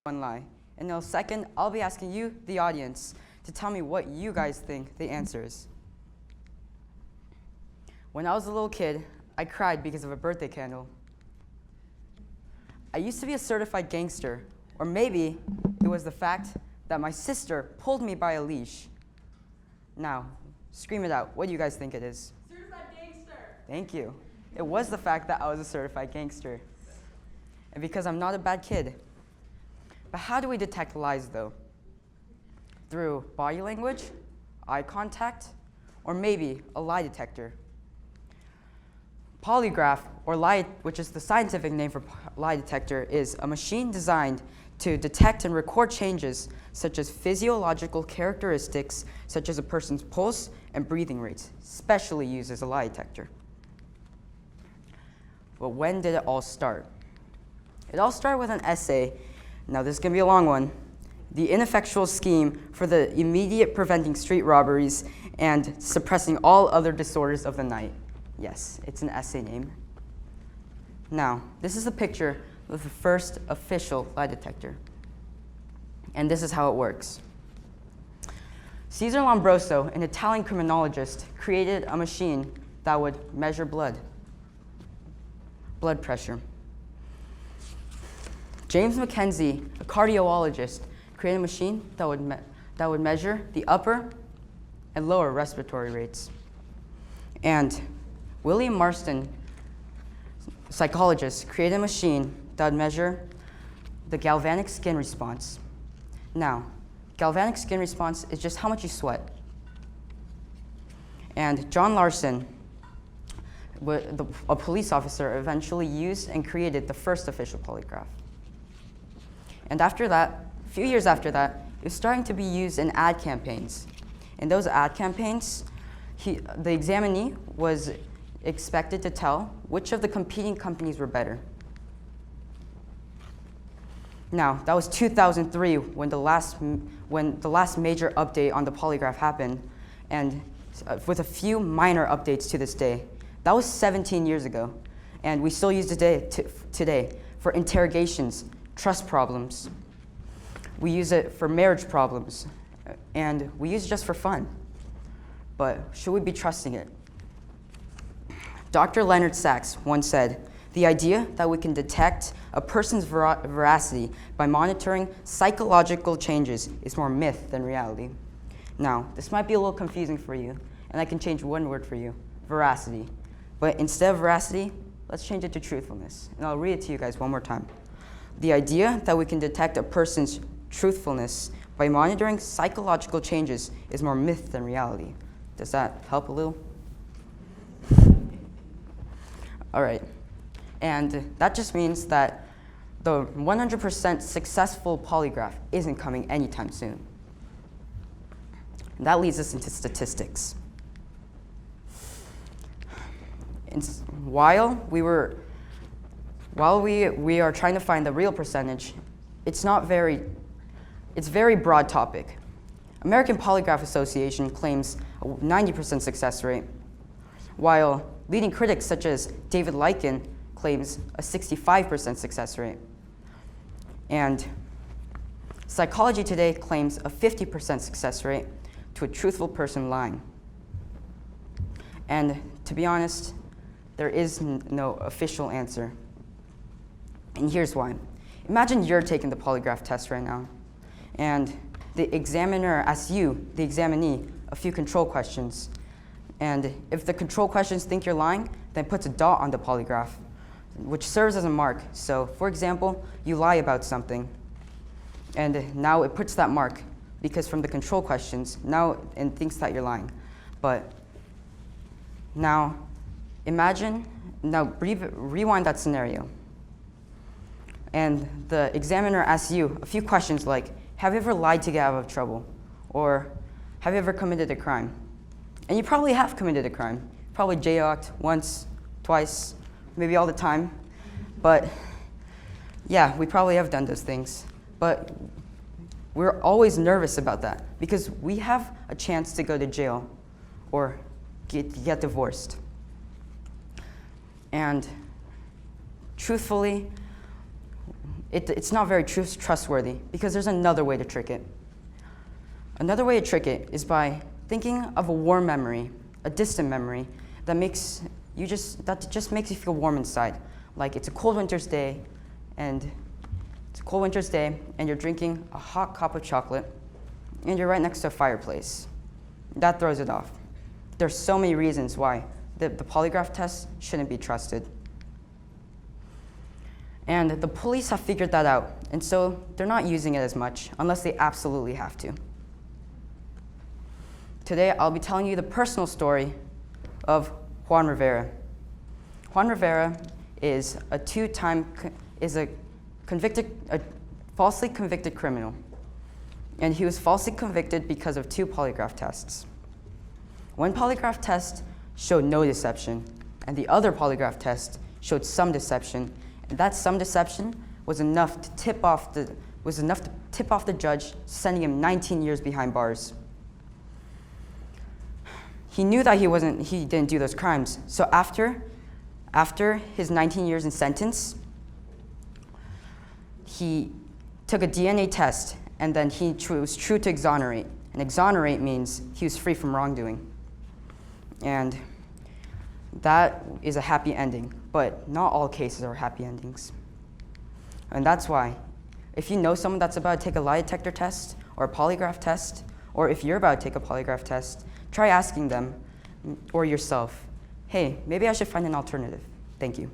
one lie. In a second, I'll be asking you, the audience, to tell me what you guys think the answer is. When I was a little kid, I cried because of a birthday candle. I used to be a certified gangster, or maybe it was the fact that my sister pulled me by a leash. Now, scream it out. What do you guys think it is? Certified gangster. Thank you. It was the fact that I was a certified gangster. And because I'm not a bad kid. But how do we detect lies, though? Through body language, eye contact, or maybe a lie detector. Polygraph, or lie, which is the scientific name for lie detector, is a machine designed to detect and record changes such as physiological characteristics such as a person's pulse and breathing rates, especially used as a lie detector. But when did it all start? It all started with an essay. Now this is going to be a long one. The ineffectual scheme for the immediate preventing street robberies and suppressing all other disorders of the night. Yes, it's an essay name. Now, this is a picture of the first official lie detector. And this is how it works. Cesare Lombroso, an Italian criminologist, created a machine that would measure blood pressure. James Mackenzie, a cardiologist, created a machine that would measure the upper and lower respiratory rates. And William Marston, psychologist, created a machine that would measure the galvanic skin response. Now, galvanic skin response is just how much you sweat. And John Larson, a police officer, eventually used and created the first official polygraph. And after that, a few years after that, it was starting to be used in ad campaigns. In those ad campaigns, the examinee was expected to tell which of the competing companies were better. Now, that was 2003 when the last major update on the polygraph happened, and with a few minor updates to this day. That was 17 years ago, and we still use it today for interrogations, trust problems. We use it for marriage problems, and we use it just for fun. But should we be trusting it? Dr. Leonard Sachs once said, "The idea that we can detect a person's veracity by monitoring psychological changes is more myth than reality." Now, this might be a little confusing for you, and I can change one word for you, veracity. But instead of veracity, let's change it to truthfulness. And I'll read it to you guys one more time. The idea that we can detect a person's truthfulness by monitoring psychological changes is more myth than reality. Does that help a little? All right. And that just means that the 100% successful polygraph isn't coming anytime soon. And that leads us into statistics. While we are trying to find the real percentage, it's very broad topic. American Polygraph Association claims a 90% success rate, while leading critics such as David Lycan claims a 65% success rate. And Psychology Today claims a 50% success rate to a truthful person lying. And to be honest, there is no official answer. And here's why. Imagine you're taking the polygraph test right now, and the examiner asks you, the examinee, a few control questions. And if the control questions think you're lying, then it puts a dot on the polygraph, which serves as a mark. So, for example, you lie about something, and now it puts that mark, because from the control questions, now it thinks that you're lying. But now, rewind that scenario. And the examiner asks you a few questions like, have you ever lied to get out of trouble? Or have you ever committed a crime? And you probably have committed a crime. Probably jaywalked once, twice, maybe all the time. But yeah, we probably have done those things. But we're always nervous about that because we have a chance to go to jail or get divorced. And truthfully, it's not very trustworthy because there's another way to trick it. Another way to trick it is by thinking of a warm memory, a distant memory that just makes you feel warm inside. Like it's a cold winter's day, and you're drinking a hot cup of chocolate, and you're right next to a fireplace. That throws it off. There's so many reasons why the polygraph test shouldn't be trusted. And the police have figured that out, and so they're not using it as much unless they absolutely have to. Today, I'll be telling you the personal story of Juan Rivera. Juan Rivera is a falsely convicted criminal, and he was falsely convicted because of 2 polygraph tests. One polygraph test showed no deception, and the other polygraph test showed some deception, and that some deception was enough to tip off the judge, sending him 19 years behind bars. He knew that he didn't do those crimes. So after his 19 years in sentence, he took a DNA test, and then he was true to exonerate. And exonerate means he was free from wrongdoing. And that is a happy ending, but not all cases are happy endings. And that's why, if you know someone that's about to take a lie detector test or a polygraph test, or if you're about to take a polygraph test, try asking them or yourself, hey, maybe I should find an alternative. Thank you.